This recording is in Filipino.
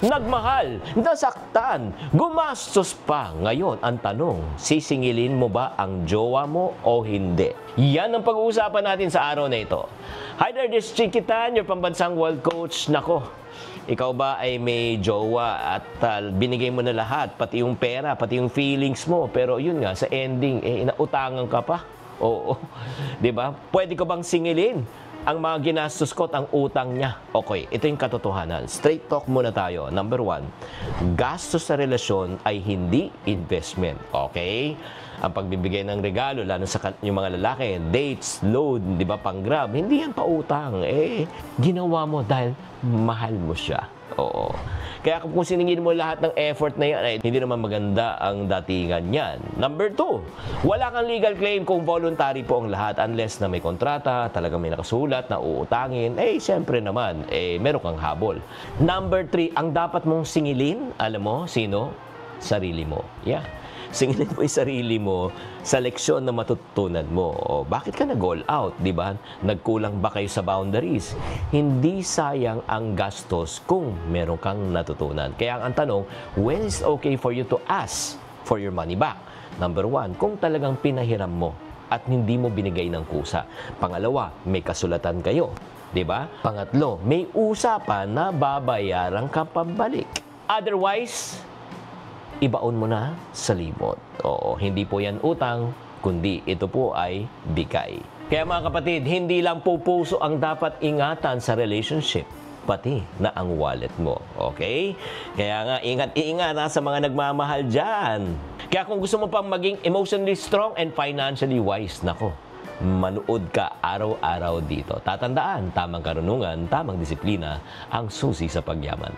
Nagmahal, nasaktan, gumastos pa. Ngayon, ang tanong, sisingilin mo ba ang jowa mo o hindi? Yan ang pag-uusapan natin sa araw na ito. Hi there, this is Chikitan, your pambansang world coach. Nako, ikaw ba ay may jowa at binigay mo na lahat, pati yung pera, pati yung feelings mo. Pero yun nga, sa ending, inautangan ka pa. Oo, di ba? Pwede ko bang singilin ang mga ginastos ko at ang utang niya? Okay, ito yung katotohanan. Straight talk muna tayo. Number 1, gastos sa relasyon ay hindi investment. Okay? Ang pagbibigay ng regalo, lalo sa yung mga lalaki, dates, load, di ba, pang-grab, hindi yan pautang. Ginawa mo dahil mahal mo siya. Oo. Kaya kung siningin mo lahat ng effort na yan, hindi naman maganda ang datingan yan. Number 2, wala kang legal claim kung voluntary po ang lahat unless na may kontrata, talagang may nakasulat na uutangin, siyempre naman, meron kang habol. Number 3, ang dapat mong singilin, alam mo, sino? Sarili mo. Yeah. Singilin mo yung sarili mo sa leksyon na matutunan mo. O, bakit ka nag-all out, di ba? Nagkulang ba kayo sa boundaries? Hindi sayang ang gastos kung meron kang natutunan. Kaya ang tanong, when is okay for you to ask for your money back? Number 1, kung talagang pinahiram mo at hindi mo binigay ng kusa. Pangalawa, may kasulatan kayo. Di ba? Pangatlo, may usapan na babayaran ka pabalik. Otherwise, ibaon mo na sa limot. Oo, hindi po yan utang, kundi ito po ay bigay. Kaya mga kapatid, hindi lang po puso ang dapat ingatan sa relationship, pati na ang wallet mo. Okay? Kaya nga, ingat-ingat sa mga nagmamahal dyan. Kaya kung gusto mo pang maging emotionally strong and financially wise, nako, manood ka araw-araw dito. Tatandaan, tamang karunungan, tamang disiplina, ang susi sa pagyaman.